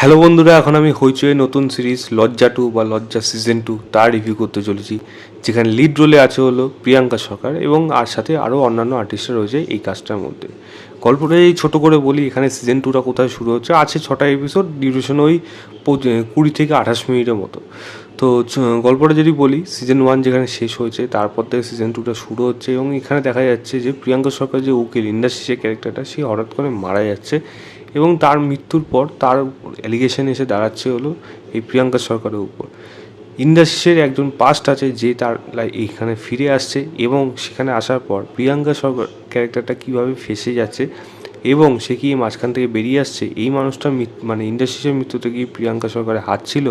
Hello বন্ধুরা, এখন আমি হইচই নতুন সিরিজ লজ্জা 2 বা লজ্জা সিজন 2 তার রিভিউ করতে চলেছি, যেখানে লিড রোলে আছে হলো প্রিয়াঙ্কা সরকার এবং আর সাথে আরও অন্যান্য আর্টিস্টরা রয়েছে এই কাজটার মধ্যে। গল্পটা এই ছোটো করে বলি, এখানে সিজন 2টা কোথায় শুরু হচ্ছে, আছে 6টা এপিসোড, ডিউরেশন ওই 20 থেকে 28 মিনিটের মতো। তো গল্পটা যদি বলি, সিজন 1 যেখানে শেষ হয়েছে তারপর থেকে সিজন 2টা শুরু হচ্ছে এবং এখানে দেখা যাচ্ছে যে প্রিয়াঙ্কা সরকার যে উকিল ইন্ডাস্ট্রির ক্যারেক্টারটা, সে হঠাৎ করে মারা যাচ্ছে এবং তার মৃত্যুর পর তার অ্যালিগেশন এসে দাঁড়াচ্ছে হলো এই প্রিয়াঙ্কা সরকারের উপর। ইন্ডাস্ট্রির একজন পাস্ট আছে যে তার এইখানে ফিরে আসছে এবং সেখানে আসার পর প্রিয়াঙ্কা সরকার ক্যারেক্টারটা কীভাবে ফেসে যাচ্ছে এবং সে কি মাঝখান থেকে বেরিয়ে আসছে, এই মানুষটার মানে ইন্ডাস্ট্রির মৃত্যুতে কি প্রিয়াঙ্কা সরকারের হাত ছিল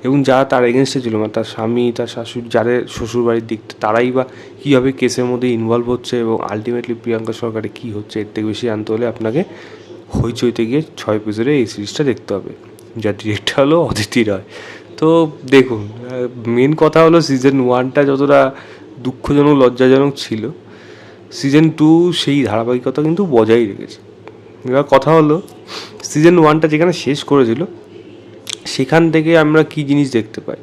এবং যারা তার এগেনস্টে ছিল, মানে তার স্বামী, তার শাশুড়ি, যাদের শ্বশুরবাড়ির দিক, তারাই বা কীভাবে কেসের মধ্যে ইনভলভ হচ্ছে এবং আলটিমেটলি প্রিয়াঙ্কা সরকারের কী হচ্ছে, এর থেকে বেশি জানতে হলে আপনাকে হইচইতে গিয়ে 6 এপিসোডে এই সিরিজটা দেখতে হবে। যার ডিরেক্টর হলো অদিতি রয়। তো দেখুন, মেন কথা হলো সিজন 1টা যতটা দুঃখজনক লজ্জাজনক ছিল, সিজন 2 সেই ধারাবাহিকতা কিন্তু বজায় রেখেছে। এবার কথা হলো, সিজন 1টা যেখানে শেষ করেছিল সেখান থেকে আমরা কী জিনিস দেখতে পাই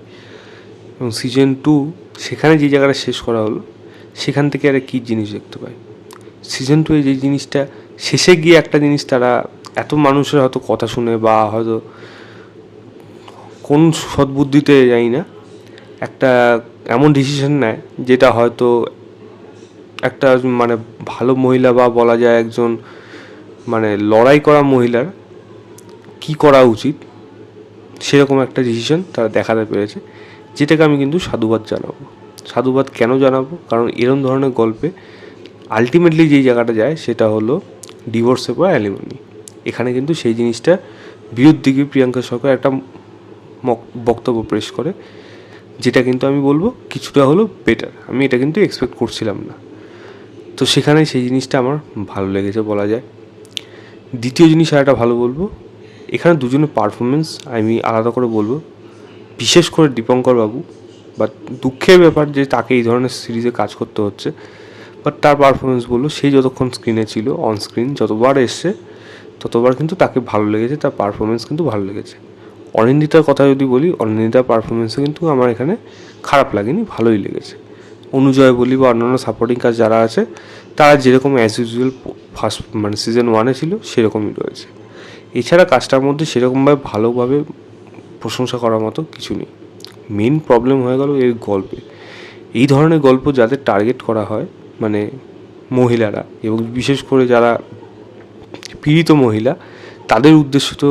এবং সিজন 2 সেখানে যে জায়গাটা শেষ করা হলো সেখান থেকে আর কী জিনিস দেখতে পাই। সিজন 2 যে জিনিসটা শেষে গিয়ে একটা জিনিস, তারা এত মানুষের হয়তো কথা শুনে বা হয়তো কোন সদ্বুদ্ধিতে জানি না, একটা এমন ডিসিশন নেয় যেটা হয়তো একটা মানে ভালো মহিলা বা বলা যায় একজন মানে লড়াই করা মহিলার কি করা উচিত সেরকম একটা ডিসিশন তারা দেখাতে পেরেছে, যেটাকে আমি কিন্তু সাধুবাদ জানাবো। সাধুবাদ কেন জানাবো? কারণ এরম ধরনের গল্পে আলটিমেটলি যেই জায়গাটা যায় সেটা হলো ডিভোর্সে বা অ্যালিমনি। এখানে কিন্তু সেই জিনিসটা বিরুদ্ধে গিয়ে প্রিয়াঙ্কা সরকার একটা বক্তব্য পেশ করে, যেটা কিন্তু আমি বলবো কিছুটা হলো বেটার। আমি এটা কিন্তু এক্সপেক্ট করছিলাম না। তো সেখানে সেই জিনিসটা আমার ভালো লেগেছে বলা যায়। দ্বিতীয় জিনিস আর একটা ভালো বলবো, এখানে দুজনের পারফরমেন্স আমি আলাদা করে বলবো। বিশেষ করে দীপঙ্কর বাবু, বা দুঃখের ব্যাপার যে তাকে এই ধরনের সিরিজে কাজ করতে হচ্ছে, বাট তার পারফরমেন্স বললো, সেই যতক্ষণ স্ক্রিনে ছিল, অন স্ক্রিন যতবার এসছে ততবার কিন্তু তাকে ভালো লেগেছে, তার পারফরমেন্স কিন্তু ভালো লেগেছে। অনিন্দিতার কথা যদি বলি, অনিন্দিতার পারফরমেন্সও কিন্তু আমার এখানে খারাপ লাগেনি, ভালোই লেগেছে। অনুজয় বলি বা অন্যান্য সাপোর্টিং কাজ যারা আছে, তারা যেরকম অ্যাজ ইউজুয়াল ফার্স্ট মানে সিজন 1-এ ছিল সেরকমই রয়েছে। এছাড়া কাজটার মধ্যে সেরকমভাবে ভালোভাবে প্রশংসা করার মতো কিছু নেই। মেন প্রবলেম হয়ে গেল এর গল্পে। এই ধরনের গল্প যাদের টার্গেট করা হয়, মানে মহিলারা, এবং বিশেষ করে যারা পীড়িত মহিলা, তাদের উদ্দেশ্য তো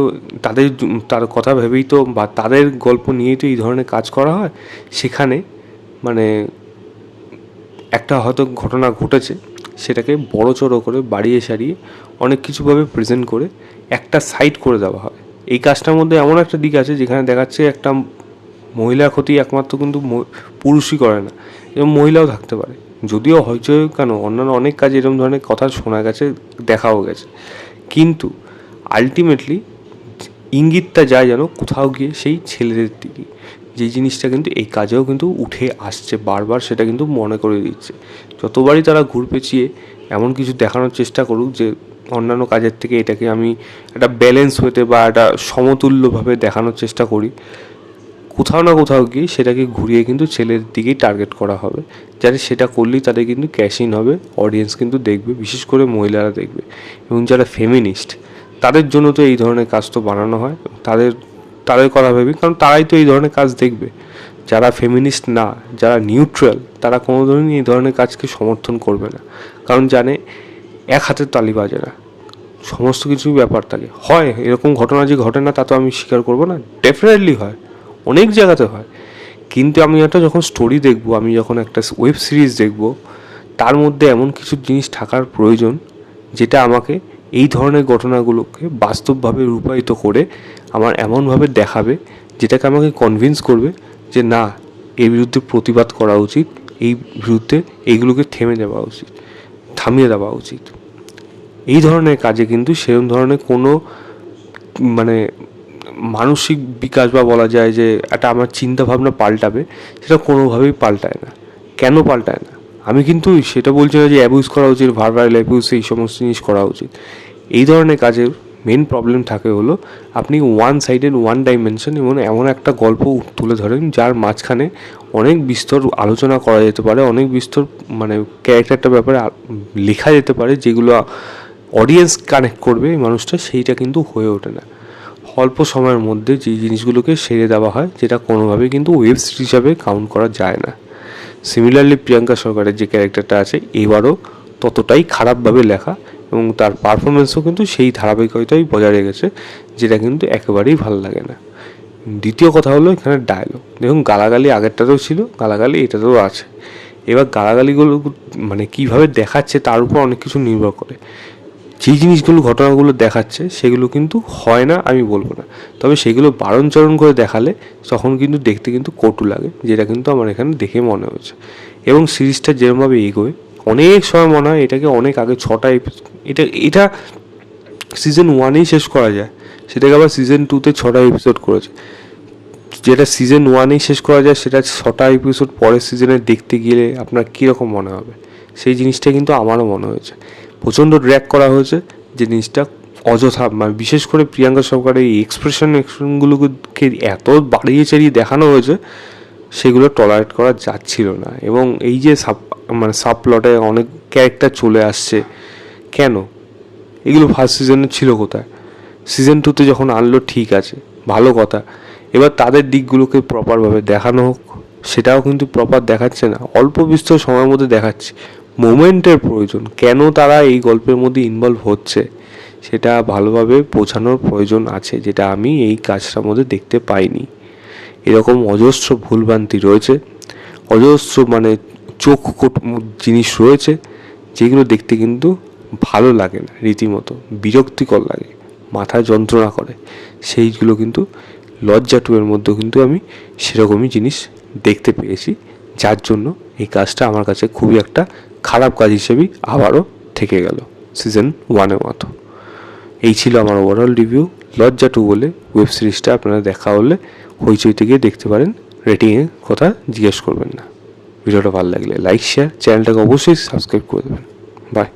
তার কথা ভেবেই তো বা তাদের গল্প নিয়েই তো এই ধরনের কাজ করা হয়। সেখানে মানে একটা হয়তো ঘটনা ঘটেছে, সেটাকে বড় চড়ো করে বাড়িয়ে সারিয়ে অনেক কিছুভাবে প্রেজেন্ট করে একটা সাইড করে দেওয়া হয়। এই কাজটার মধ্যে এমন একটা দিক আছে যেখানে দেখাচ্ছে একটা মহিলার ক্ষতি একমাত্র কিন্তু পুরুষই করে না, এবং মহিলাও থাকতে পারে। যদিও হয়তো কেন অন্যান্য অনেক কাজে এরকম ধরনের কথা শোনা গেছে, দেখাও গেছে, কিন্তু আলটিমেটলি ইঙ্গিতটা যায় যেন কোথাও গিয়ে সেই ছেলেদের দিকে। যেই জিনিসটা কিন্তু এই কাজেও কিন্তু উঠে আসছে বারবার, সেটা কিন্তু মনে করে দিচ্ছে। যতবারই তারা ঘুরপেঁচিয়ে এমন কিছু দেখানোর চেষ্টা করুক যে অন্যান্য কাজের থেকে এটাকে আমি একটা ব্যালেন্স হতে বা একটা সমতুল্যভাবে দেখানোর চেষ্টা করি, কোথাও না কোথাও গিয়ে সেটাকে ঘুরিয়ে কিন্তু ছেলের দিকেই টার্গেট করা হবে, যাতে সেটা করলেই তাদের কিন্তু ক্যাশ ইন হবে, অডিয়েন্স কিন্তু দেখবে, বিশেষ করে মহিলারা দেখবে। এবং যারা ফেমিনিস্ট, তাদের জন্য তো এই ধরনের কাজ তো বানানো হয়, তাদের কথা ভেবে, কারণ তারাই তো এই ধরনের কাজ দেখবে। যারা ফেমিনিস্ট না, যারা নিউট্রাল, তারা কোনো ধরনের এই ধরনের কাজকে সমর্থন করবে না, কারণ জানে এক হাতের তালি বাজে না, সমস্ত কিছুই ব্যাপার থাকে। হয় এরকম ঘটনা যে ঘটে না তা তো আমি স্বীকার করবো না, ডেফিনেটলি হয়, অনেক জায়গাতে হয়। কিন্তু আমি একটা যখন স্টোরি দেখবো, আমি যখন একটা ওয়েব সিরিজ দেখবো, তার মধ্যে এমন কিছু জিনিস থাকার প্রয়োজন যেটা আমাকে এই ধরনের ঘটনাগুলোকে বাস্তবভাবে রূপায়িত করে আমার এমনভাবে দেখাবে, যেটাকে আমাকে কনভিন্স করবে যে না, এর বিরুদ্ধে প্রতিবাদ করা উচিত, এই বিরুদ্ধে এইগুলোকে থামিয়ে দেওয়া উচিত। এই ধরনের কাজে কিন্তু সেরকম ধরনের কোনো মানে মানসিক বিকাশ বা বলা যায় যে একটা আমার চিন্তাভাবনা পাল্টাবে, সেটা কোনোভাবেই পাল্টায় না। কেন পাল্টায় না? আমি কিন্তু সেটা বলছি না যে অ্যাবিউজ করা উচিত, ভার্বাল অ্যাবিউজ, এই সমস্ত জিনিস করা উচিত। এই ধরনের কাজের মেন প্রবলেম থাকে হলো আপনি ওয়ান সাইডেড ওয়ান ডাইমেনশন এবং এমন একটা গল্প তুলে ধরেন যার মাঝখানে অনেক বিস্তর আলোচনা করা যেতে পারে, অনেক বিস্তর মানে ক্যারেক্টারটার ব্যাপারে লেখা যেতে পারে, যেগুলো অডিয়েন্স কানেক্ট করবে এই মানুষটা, সেইটা কিন্তু হয়ে ওঠে না। অল্প সময়ের মধ্যে যে জিনিসগুলোকে সেরে দেওয়া হয়, যেটা কোনোভাবেই কিন্তু ওয়েব সিরিজ হিসাবে কাউন্ট করা যায় না। সিমিলারলি প্রিয়াঙ্কা সরকারের যে ক্যারেক্টারটা আছে এবারও ততটাই খারাপভাবে লেখা এবং তার পারফরমেন্সও কিন্তু সেই ধারাবাহিকতাই বজায় রেখেছে, যেটা কিন্তু একেবারেই ভালো লাগে না। দ্বিতীয় কথা হলো এখানে ডায়লগ। দেখুন, গালাগালি আগেরটাতেও ছিল, গালাগালি এটাতেও আছে। এবার গালাগালিগুলো মানে কীভাবে দেখাচ্ছে তার উপর অনেক কিছু নির্ভর করে। যেই জিনিসগুলো ঘটনাগুলো দেখাচ্ছে সেগুলো কিন্তু হয় না আমি বলবো না, তবে সেগুলো বারণচরণ করে দেখালে তখন কিন্তু দেখতে কিন্তু কটু লাগে, যেটা কিন্তু আমার এখানে দেখে মনে হচ্ছে। এবং সিরিজটা যেরকমভাবে এগোয় অনেক সময় মনে হয় এটাকে অনেক আগে 6টা এপিসোড, এটা সিজন 1-এই শেষ করা যায়, সেটাকে আবার সিজন 2-তে 6টা এপিসোড করেছে। যেটা সিজন 1-এই শেষ করা যায় সেটা 6টা এপিসোড পরের সিজনে দেখতে গেলে আপনার কীরকম মনে হবে, সেই জিনিসটা কিন্তু আমারও মনে হয়েছে। প্রচণ্ড ড্র্যাগ করা হয়েছে যে জিনিসটা অযথা, মানে বিশেষ করে প্রিয়াঙ্কা সরকারের এই এক্সপ্রেশনগুলোকে এত বাড়িয়ে চাড়িয়ে দেখানো হয়েছে, সেগুলো টলারেট করা যাচ্ছিল না। এবং এই যে সাব প্লটে অনেক ক্যারেক্টার চলে আসছে, কেন এগুলো ফার্স্ট সিজনে ছিল কোথায়? সিজন 2-তে যখন আনলো ঠিক আছে, ভালো কথা, এবার তাদের দিকগুলোকে প্রপারভাবে দেখানো হোক। সেটাও কিন্তু প্রপার দেখাচ্ছে না, অল্প বিস্তর সময়ের মধ্যে দেখাচ্ছে। মোমেন্টের প্রয়োজন, কেন তারা এই গল্পের মধ্যে ইনভলভ হচ্ছে সেটা ভালোভাবে বোঝানোর প্রয়োজন আছে, যেটা আমি এই কাজটার মধ্যে দেখতে পাইনি। এরকম অজস্র ভুলভ্রান্তি রয়েছে, অজস্র মানে চোখ জিনিস রয়েছে, যেগুলো দেখতে কিন্তু ভালো লাগে না, রীতিমতো বিরক্তিকর লাগে, মাথা যন্ত্রণা করে। সেইগুলো কিন্তু লজ্জা 2 এর মধ্যেও কিন্তু আমি সেরকমই জিনিস দেখতে পেয়েছি, যার জন্য এই কাজটা আমার কাছে খুবই একটা খারাপ কাজ হিসেবেই আবারও থেকে গেল সিজন 1-এর মতো। এই ছিল আমার ওভারঅল রিভিউ লজ্জা 2 বলে ওয়েব সিরিজটা। আপনারা দেখা হলে হইচইতে গিয়ে দেখতে পারেন, রেটিংয়ের কথা জিজ্ঞেস করবেন না। ভিডিওটা ভালো লাগলে লাইক শেয়ার, চ্যানেলটাকে অবশ্যই সাবস্ক্রাইব করে দেবেন। বাই।